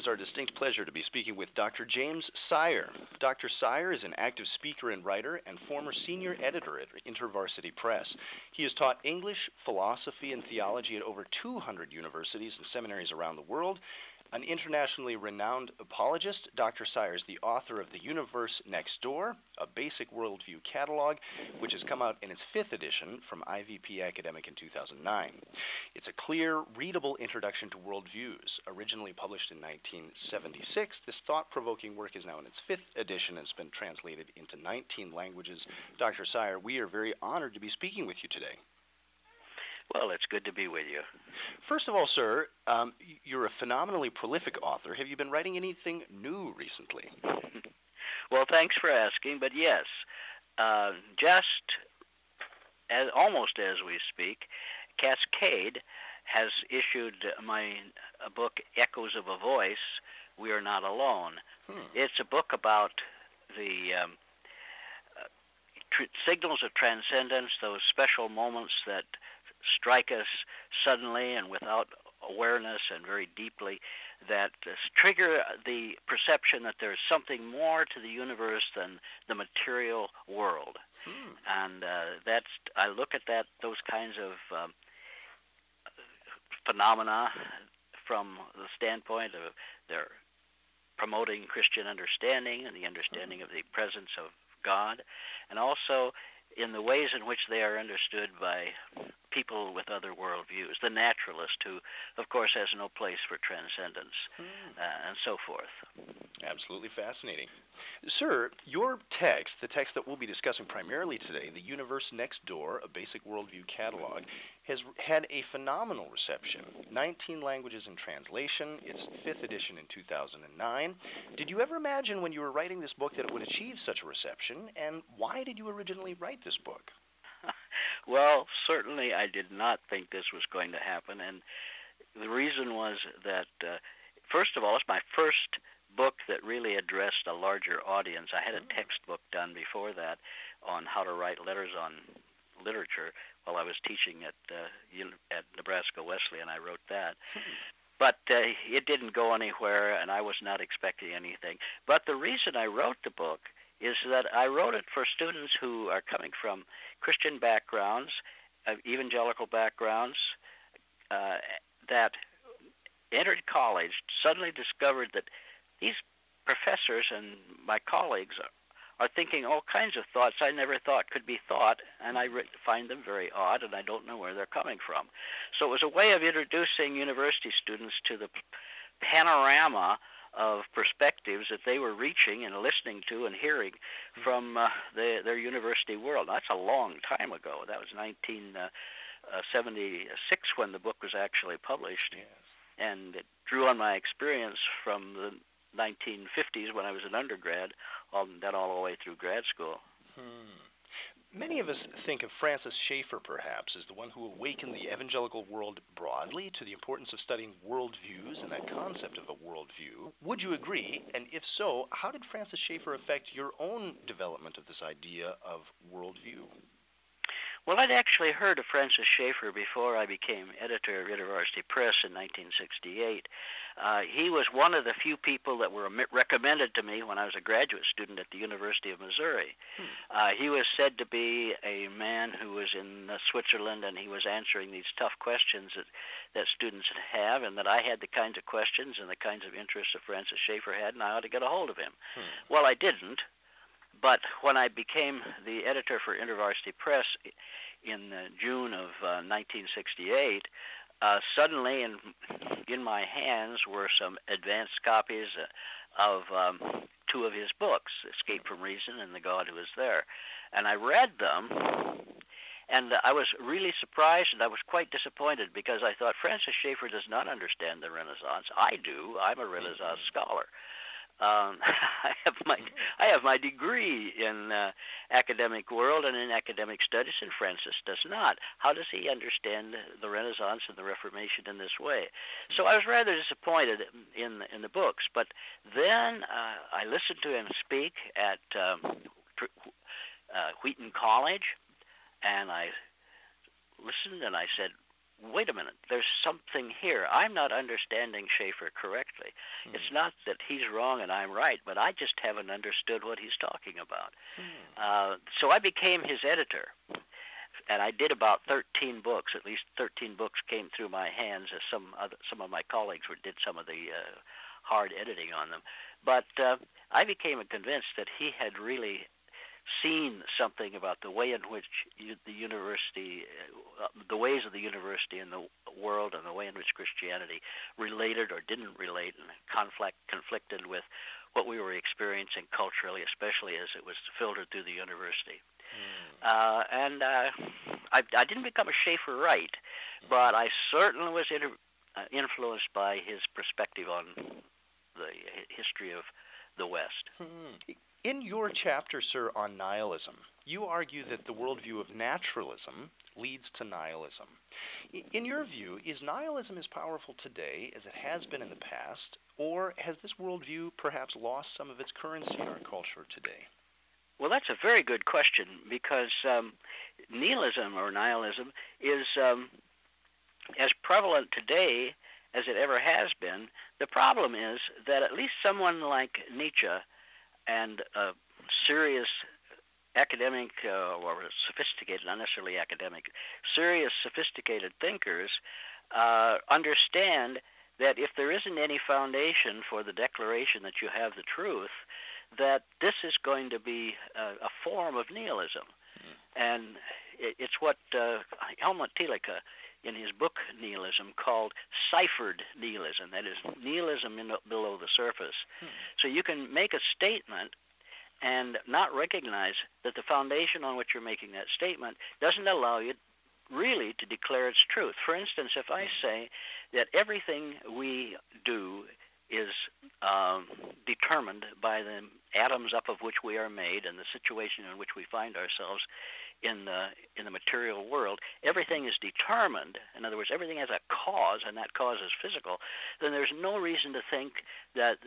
is our distinct pleasure to be speaking with Dr. James Sire. Dr. Sire is an active speaker and writer and former senior editor at InterVarsity Press. He has taught English, philosophy, and theology at over 200 universities and seminaries around the world. An internationally renowned apologist, Dr. Sire is the author of The Universe Next Door, a Basic Worldview Catalog, which has come out in its 5th edition from IVP Academic in 2009. It's a clear, readable introduction to worldviews. Originally published in 1976, this thought-provoking work is now in its 5th edition and has been translated into 19 languages. Dr. Sire, we are very honored to be speaking with you today. Well, it's good to be with you. First of all, sir, you're a phenomenally prolific author. Have you been writing anything new recently? Well, thanks for asking, but yes, almost as we speak, Cascade has issued my book, Echoes of a Voice, We Are Not Alone. It's a book about the signals of transcendence, those special moments that strike us suddenly and without awareness and very deeply, that trigger the perception that there's something more to the universe than the material world. And I look at those kinds of phenomena from the standpoint of their promoting Christian understanding and the understanding of the presence of God, and also in the ways in which they are understood by people with other worldviews, the naturalist who, of course, has no place for transcendence, and so forth. Absolutely fascinating. Sir, your text, the text that we'll be discussing primarily today, The Universe Next Door, a Basic Worldview Catalog, has had a phenomenal reception. 19 languages in translation, its 5th edition in 2009. Did you ever imagine when you were writing this book that it would achieve such a reception, and why did you originally write this book? Well, certainly I did not think this was going to happen, and the reason was that, first of all, it's my first book that really addressed a larger audience. I had a textbook done before that on how to write letters on literature while I was teaching at Nebraska Wesleyan. I wrote that. But it didn't go anywhere, and I was not expecting anything. But the reason I wrote the book is that I wrote it for students who are coming from Christian backgrounds, evangelical backgrounds, that entered college, suddenly discovered that these professors and my colleagues are thinking all kinds of thoughts I never thought could be thought, and I find them very odd, and I don't know where they're coming from. So it was a way of introducing university students to the panorama of perspectives that they were reaching and listening to and hearing from their university world. That's a long time ago. That was 1976 when the book was actually published. Yes. And it drew on my experience from the 1950s when I was an undergrad, all the way through grad school. Many of us think of Francis Schaeffer, perhaps, as the one who awakened the evangelical world broadly to the importance of studying worldviews and that concept of a worldview. Would you agree? And if so, how did Francis Schaeffer affect your own development of this idea of worldview? Well, I'd actually heard of Francis Schaeffer before I became editor of InterVarsity Press in 1968. He was one of the few people that were recommended to me when I was a graduate student at the University of Missouri. He was said to be a man who was in Switzerland, and he was answering these tough questions that students have, and that I had the kinds of questions and the kinds of interests that Francis Schaeffer had, and I ought to get a hold of him. Well, I didn't. But when I became the editor for InterVarsity Press in June of 1968, suddenly in my hands were some advanced copies of 2 of his books, Escape from Reason and The God Who Is There. And I read them, and I was really surprised, and I was quite disappointed, because I thought Francis Schaeffer does not understand the Renaissance. I do. I'm a Renaissance scholar. I have my degree in academic world and in academic studies, and Francis does not. How does he understand the Renaissance and the Reformation in this way? So I was rather disappointed in the books. But then I listened to him speak at Wheaton College, and I listened and I said, wait a minute, there's something here. I'm not understanding Schaeffer correctly. It's not that he's wrong and I'm right, but I just haven't understood what he's talking about. So I became his editor, and I did about 13 books. At least 13 books came through my hands, as some of my colleagues did some of the hard editing on them. But I became convinced that he had really seen something about the way in which the university, the ways of the university in the world, and the way in which Christianity related or didn't relate, and conflicted with what we were experiencing culturally, especially as it was filtered through the university. And I didn't become a Schaefferite, but I certainly was influenced by his perspective on the history of the West. In your chapter, sir, on nihilism, you argue that the worldview of naturalism leads to nihilism. In your view, is nihilism as powerful today as it has been in the past, or has this worldview perhaps lost some of its currency in our culture today? Well, that's a very good question, because nihilism is as prevalent today as it ever has been. The problem is that at least someone like Nietzsche and serious academic or sophisticated, not necessarily academic, serious sophisticated thinkers understand that if there isn't any foundation for the declaration that you have the truth, that this is going to be a form of nihilism. And it's what Helmut Thielicke, in his book Nihilism, called ciphered nihilism. That is, nihilism below the surface. So you can make a statement and not recognize that the foundation on which you're making that statement doesn't allow you really to declare its truth. For instance, if I say that everything we do is determined by the atoms up of which we are made and the situation in which we find ourselves in the material world, everything is determined. In other words, everything has a cause, and that cause is physical. Then there's no reason to think that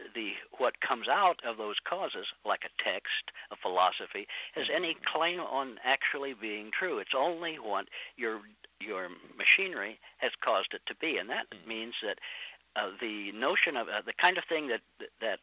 what comes out of those causes, like a text, a philosophy, has any claim on actually being true. It's only what your machinery has caused it to be, and that means that the notion of the kind of thing that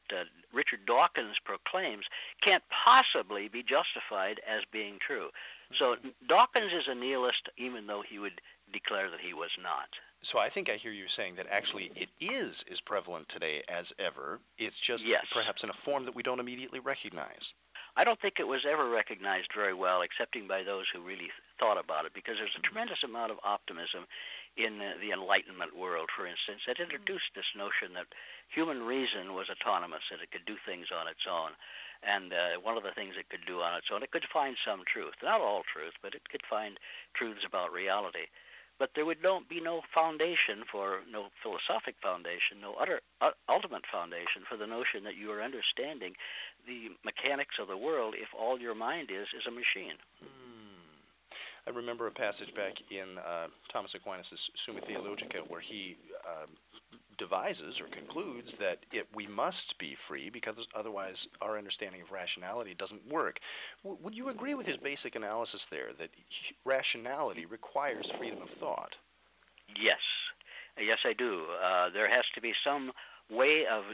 Richard Dawkins proclaims can't possibly be justified as being true. So Dawkins is a nihilist, even though he would declare that he was not. So I think I hear you saying that actually it is as prevalent today as ever. It's just perhaps in a form that we don't immediately recognize. I don't think it was ever recognized very well, excepting by those who really thought about it, because there's a tremendous amount of optimism in the Enlightenment world, for instance, that introduced this notion that human reason was autonomous, that it could do things on its own. And one of the things it could do on its own, it could find some truth. Not all truth, but it could find truths about reality. But there would be no foundation no philosophic foundation, no ultimate foundation for the notion that you are understanding the mechanics of the world if all your mind is a machine. I remember a passage back in Thomas Aquinas' Summa Theologica where he devises or concludes that we must be free because otherwise our understanding of rationality doesn't work. Would you agree with his basic analysis there, that rationality requires freedom of thought? Yes. Yes, I do. There has to be some way of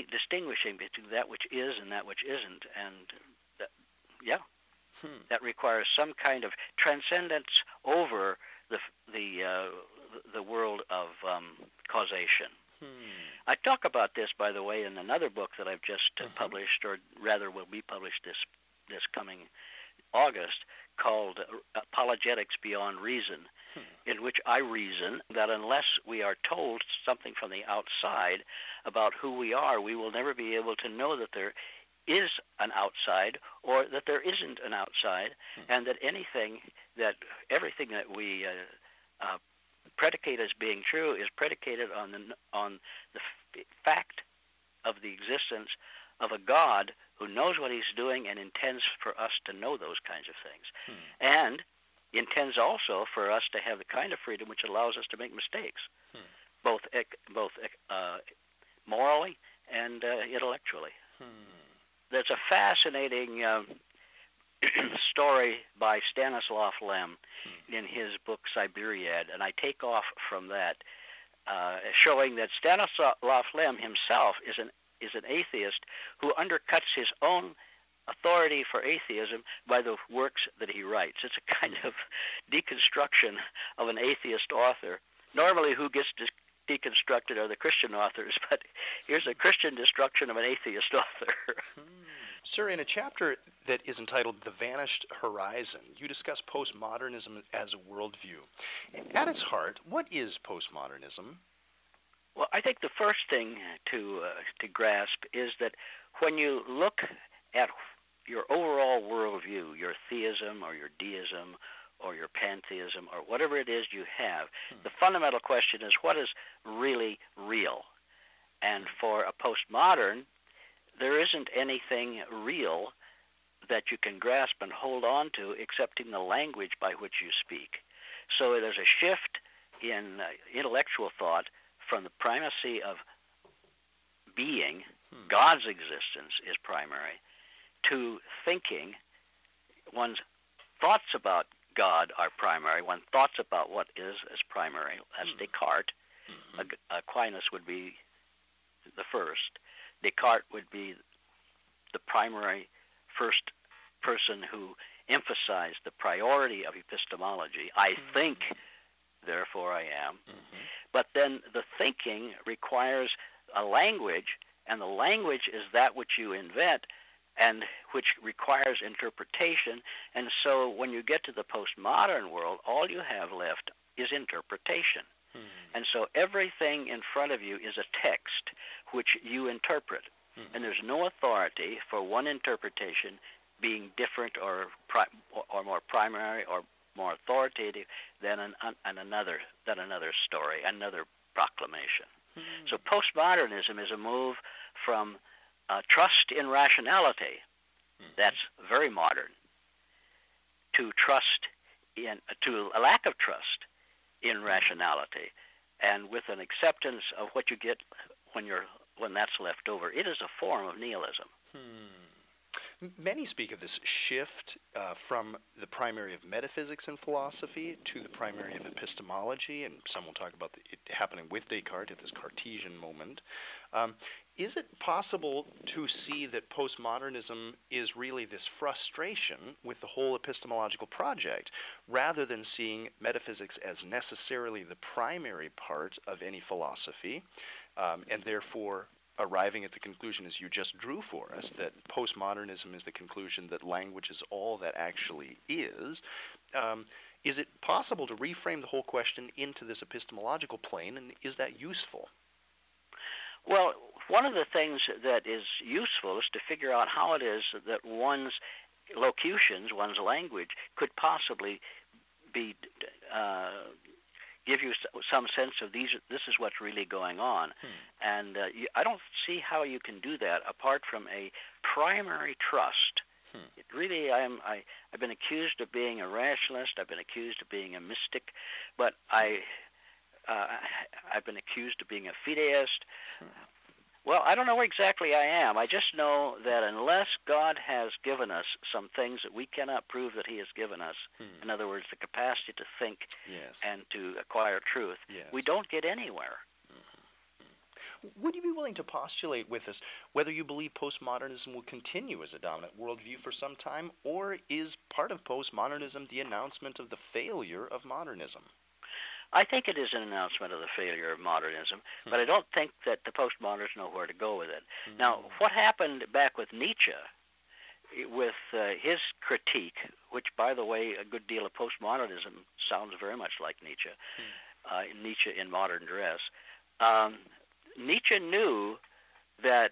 distinguishing between that which is and that which isn't, and that requires some kind of transcendence over the world of causation. I talk about this, by the way, in another book that I've just published, or rather will be published this coming August, called Apologetics Beyond Reason, in which I reason that unless we are told something from the outside about who we are, we will never be able to know that there is an outside or that there isn't an outside, and that everything that we predicate as being true is predicated on the fact of the existence of a God who knows what he's doing and intends for us to know those kinds of things, and intends also for us to have the kind of freedom which allows us to make mistakes, both morally and intellectually. There's a fascinating story by Stanislav Lem in his book Misread, and I take off from that, showing that Stanislav Lem himself is an atheist who undercuts his own authority for atheism by the works that he writes. It's a kind of deconstruction of an atheist author. Normally, who gets deconstructed are the Christian authors, but here's a Christian destruction of an atheist author. Sir, in a chapter that is entitled The Vanished Horizon, you discuss postmodernism as a worldview. At its heart, what is postmodernism? Well, I think the first thing to grasp is that when you look at your overall worldview, your theism or your deism or your pantheism or whatever it is you have, the fundamental question is what is really real? And for a postmodern, there isn't anything real that you can grasp and hold on to excepting the language by which you speak. So there's a shift in intellectual thought from the primacy of being, God's existence is primary, to thinking. One's thoughts about God are primary. One's thoughts about what is primary. That's Descartes. Aquinas would be the first. Descartes would be the primary first person who emphasized the priority of epistemology. I think, therefore I am. But then the thinking requires a language, and the language is that which you invent and which requires interpretation. And so when you get to the postmodern world, all you have left is interpretation. And so everything in front of you is a text which you interpret. And there's no authority for one interpretation being different or more primary or more authoritative than another story, another proclamation. So postmodernism is a move from trust in rationality, that's very modern, to a lack of trust in rationality, and with an acceptance of what you get when that's left over. It is a form of nihilism. Many speak of this shift from the primary of metaphysics in philosophy to the primary of epistemology, and some will talk about it happening with Descartes at this Cartesian moment. Is it possible to see that postmodernism is really this frustration with the whole epistemological project, rather than seeing metaphysics as necessarily the primary part of any philosophy, and therefore arriving at the conclusion, as you just drew for us, that postmodernism is the conclusion that language is all that actually is? Is it possible to reframe the whole question into this epistemological plane, and is that useful? Well, one of the things that is useful is to figure out how it is that one's locutions, one's language, could possibly be give you some sense of this is what's really going on. And I don't see how you can do that apart from a primary trust. It really, I've been accused of being a rationalist. I've been accused of being a mystic, but I've been accused of being a fideist. Well, I don't know where exactly I am. I just know that unless God has given us some things that we cannot prove that he has given us, in other words, the capacity to think and to acquire truth, we don't get anywhere. Would you be willing to postulate with us whether you believe postmodernism will continue as a dominant worldview for some time, or is part of postmodernism the announcement of the failure of modernism? I think it is an announcement of the failure of modernism, but I don't think that the postmodernists know where to go with it. Now, what happened back with Nietzsche, with his critique, which, by the way, a good deal of postmodernism sounds very much like Nietzsche, Nietzsche in modern dress, Nietzsche knew that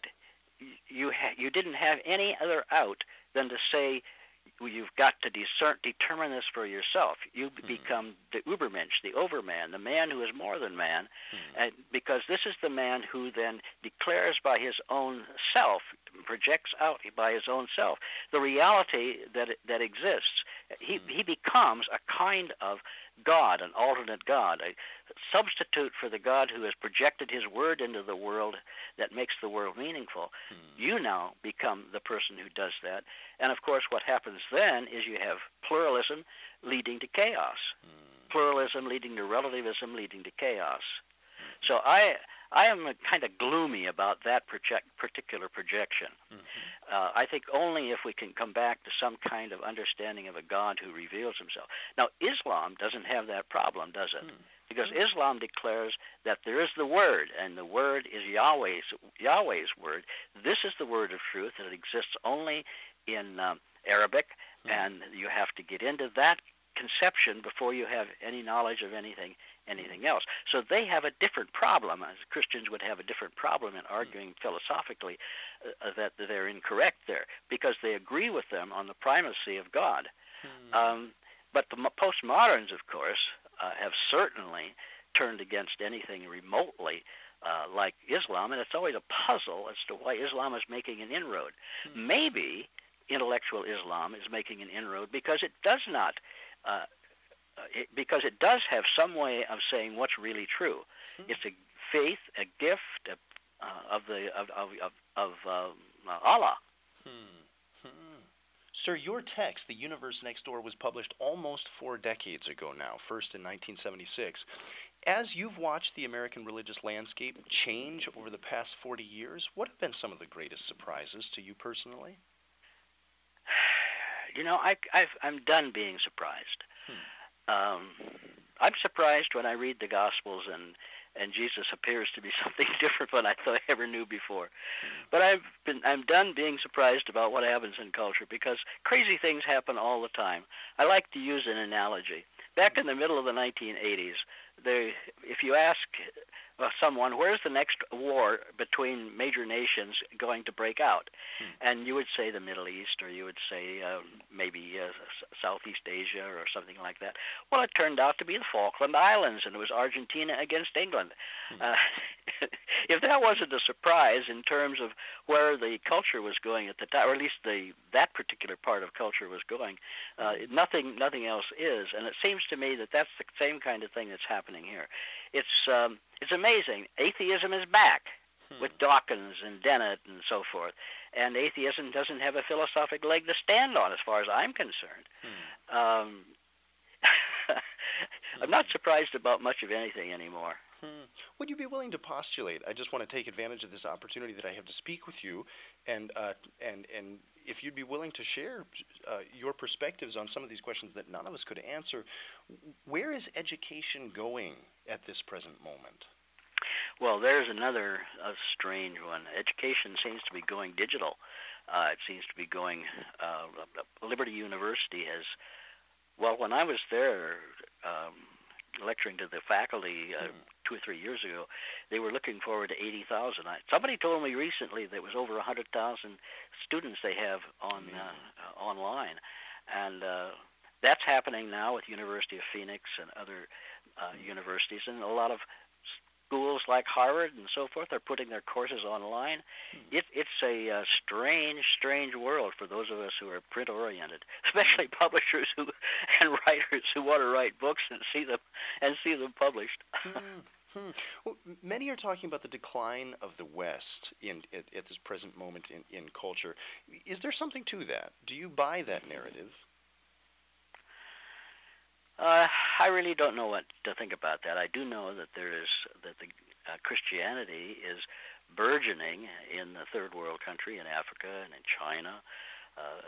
you didn't have any other out than to say, you've got to determine this for yourself. You become the Übermensch, the overman, the man who is more than man, because this is the man who then declares by his own self, projects out by his own self, the reality that exists. He becomes a kind of God, an alternate God, substitute for the God who has projected his word into the world that makes the world meaningful. You now become the person who does that. And of course what happens then is you have pluralism leading to chaos. Pluralism leading to relativism leading to chaos. So I am kind of gloomy about that particular projection. I think only if we can come back to some kind of understanding of a God who reveals himself. Now, Islam doesn't have that problem, does it? Because Islam declares that there is the Word, and the Word is Yahweh's Word. This is the Word of truth, and it exists only in Arabic, and you have to get into that conception before you have any knowledge of anything else. So they have a different problem, as Christians would have a different problem in arguing philosophically that they're incorrect there, because they agree with them on the primacy of God. But the postmoderns, of course, have certainly turned against anything remotely like Islam, and it's always a puzzle as to why Islam is making an inroad. Maybe intellectual Islam is making an inroad because it does not because it does have some way of saying what's really true. It's a faith, a gift of Allah. Sir, your text, The Universe Next Door, was published almost 4 decades ago now, first in 1976. As you've watched the American religious landscape change over the past 40 years, what have been some of the greatest surprises to you personally? You know, I'm done being surprised. I'm surprised when I read the Gospels and Jesus appears to be something different than I thought I ever knew before. But I'm done being surprised about what happens in culture, because crazy things happen all the time. I like to use an analogy. Back in the middle of the 1980s, if you ask someone, where's the next war between major nations going to break out? And you would say the Middle East, or you would say maybe Southeast Asia or something like that. Well, it turned out to be the Falkland Islands, and it was Argentina against England. If that wasn't a surprise in terms of where the culture was going at the time, or at least that particular part of culture was going, nothing else is. And it seems to me that that's the same kind of thing that's happening here. It's amazing. Atheism is back with Dawkins and Dennett and so forth. And atheism doesn't have a philosophic leg to stand on as far as I'm concerned. I'm not surprised about much of anything anymore. Would you be willing to postulate? I just want to take advantage of this opportunity that I have to speak with you, and if you'd be willing to share your perspectives on some of these questions that none of us could answer, where is education going at this present moment? Well, there's another strange one. Education seems to be going digital. It seems to be going. Liberty University has. Well, when I was there lecturing to the faculty 2 or 3 years ago, they were looking forward to 80,000. Somebody told me recently there was over 100,000 students they have online, and that's happening now with University of Phoenix and other universities, and a lot of schools like Harvard and so forth are putting their courses online. It's a strange world for those of us who are print-oriented, especially publishers and writers who want to write books and see them published. Well, many are talking about the decline of the West at this present moment in culture. Is there something to that? Do you buy that narrative? I really don't know what to think about that. I do know that Christianity is burgeoning in the third world country, in Africa and in China,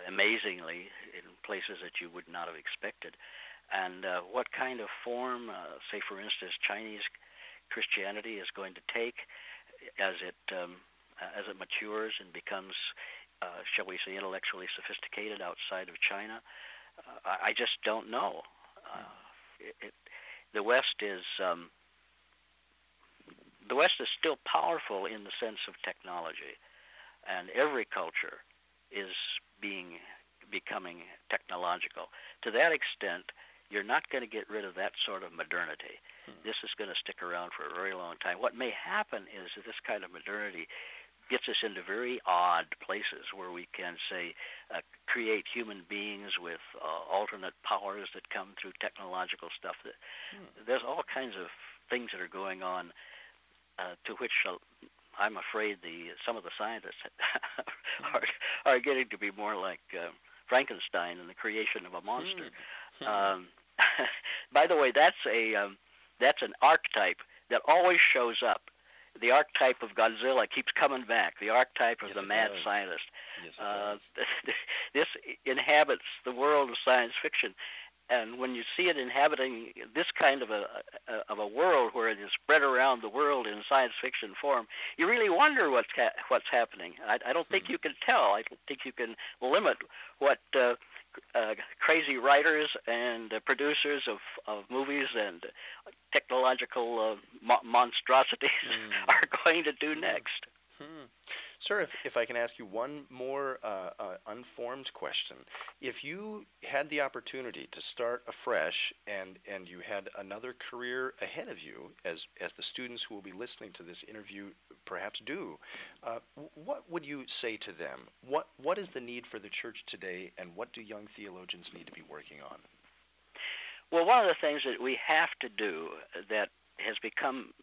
amazingly in places that you would not have expected. And what kind of form, say for instance, Chinese Christianity is going to take as it matures and becomes, shall we say, intellectually sophisticated outside of China, I just don't know. The West is still powerful in the sense of technology, and every culture is becoming technological. To that extent, you're not going to get rid of that sort of modernity. This is going to stick around for a very long time. What may happen is that this kind of modernity gets us into very odd places where we can, say, create human beings with alternate powers that come through technological stuff. There's all kinds of things that are going on, to which I'm afraid some of the scientists are getting to be more like Frankenstein and the creation of a monster. By the way, that's an archetype that always shows up. The archetype of Godzilla keeps coming back. The archetype of the mad scientist. This inhabits the world of science fiction, and when you see it inhabiting this kind of a world where it is spread around the world in science fiction form, you really wonder what's happening. I don't think you can tell. I don't think you can limit what crazy writers and producers of movies and technological monstrosities are going to do next. Sir, if I can ask you one more unformed question. If you had the opportunity to start afresh and you had another career ahead of you, as the students who will be listening to this interview perhaps do, what would you say to them? What is the need for the church today, and what do young theologians need to be working on? Well, one of the things that we have to do that has become,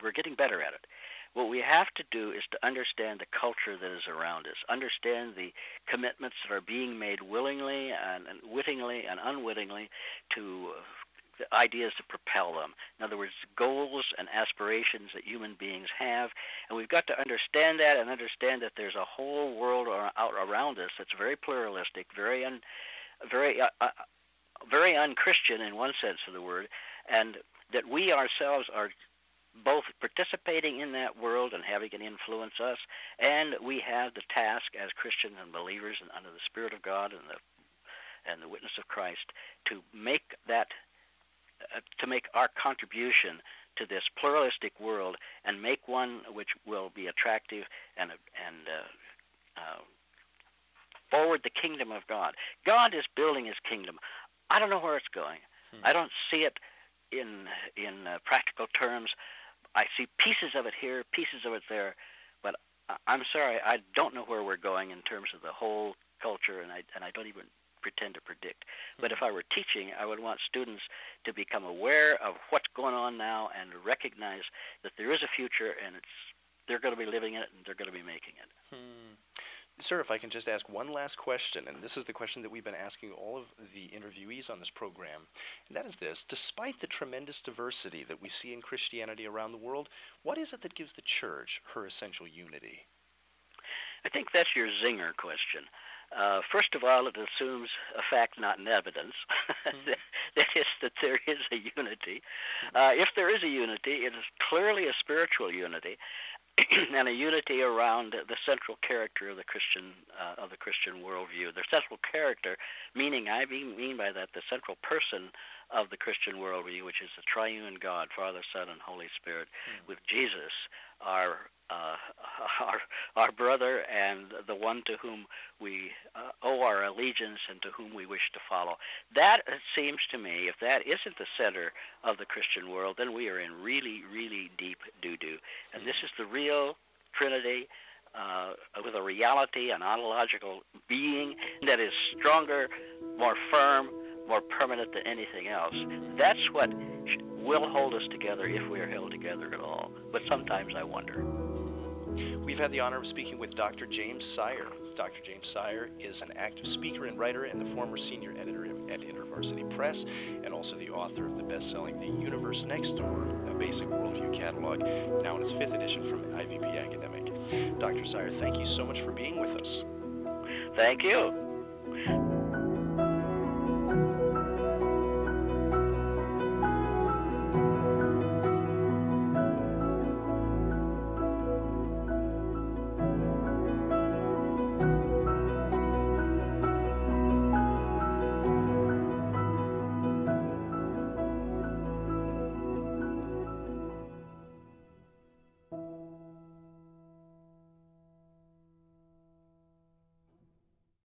we're getting better at it. What we have to do is to understand the culture that is around us, understand the commitments that are being made willingly and wittingly and unwittingly to the ideas to propel them. In other words, goals and aspirations that human beings have, and we've got to understand that and understand that there's a whole world out around us that's very pluralistic, very un-Christian in one sense of the word, and that we ourselves are both participating in that world and having it influence us, and we have the task as Christians and believers and under the Spirit of God and the witness of Christ to make that to make our contribution to this pluralistic world and make one which will be attractive and forward the kingdom of God. God is building His kingdom. I don't know where it's going. I don't see it in practical terms. I see pieces of it here, pieces of it there, but I'm sorry, I don't know where we're going in terms of the whole culture, and I don't even pretend to predict. But if I were teaching, I would want students to become aware of what's going on now and recognize that there is a future, and they're going to be living it, and they're going to be making it. Sir, if I can just ask one last question, and this is the question that we've been asking all of the interviewees on this program, and that is this: despite the tremendous diversity that we see in Christianity around the world, what is it that gives the church her essential unity? I think that's your zinger question. First of all, it assumes a fact, not an evidence. That is, that there is a unity. If there is a unity, it is clearly a spiritual unity, and a unity around the central character of the Christian worldview. The central character, meaning I mean by that the central person of the Christian worldview, which is the triune God, Father, Son, and Holy Spirit, with Jesus, our brother and the one to whom we owe our allegiance and to whom we wish to follow. That, it seems to me, if that isn't the center of the Christian world, then we are in really, really deep doo-doo. And this is the real Trinity with a reality, an ontological being that is stronger, more firm, more permanent than anything else. That's what will hold us together if we are held together at all. But sometimes I wonder. We've had the honor of speaking with Dr. James Sire. Dr. James Sire is an active speaker and writer and the former senior editor at InterVarsity Press, and also the author of the best-selling The Universe Next Door, a Basic Worldview Catalog, now in its 5th edition from IVP Academic. Dr. Sire, thank you so much for being with us. Thank you.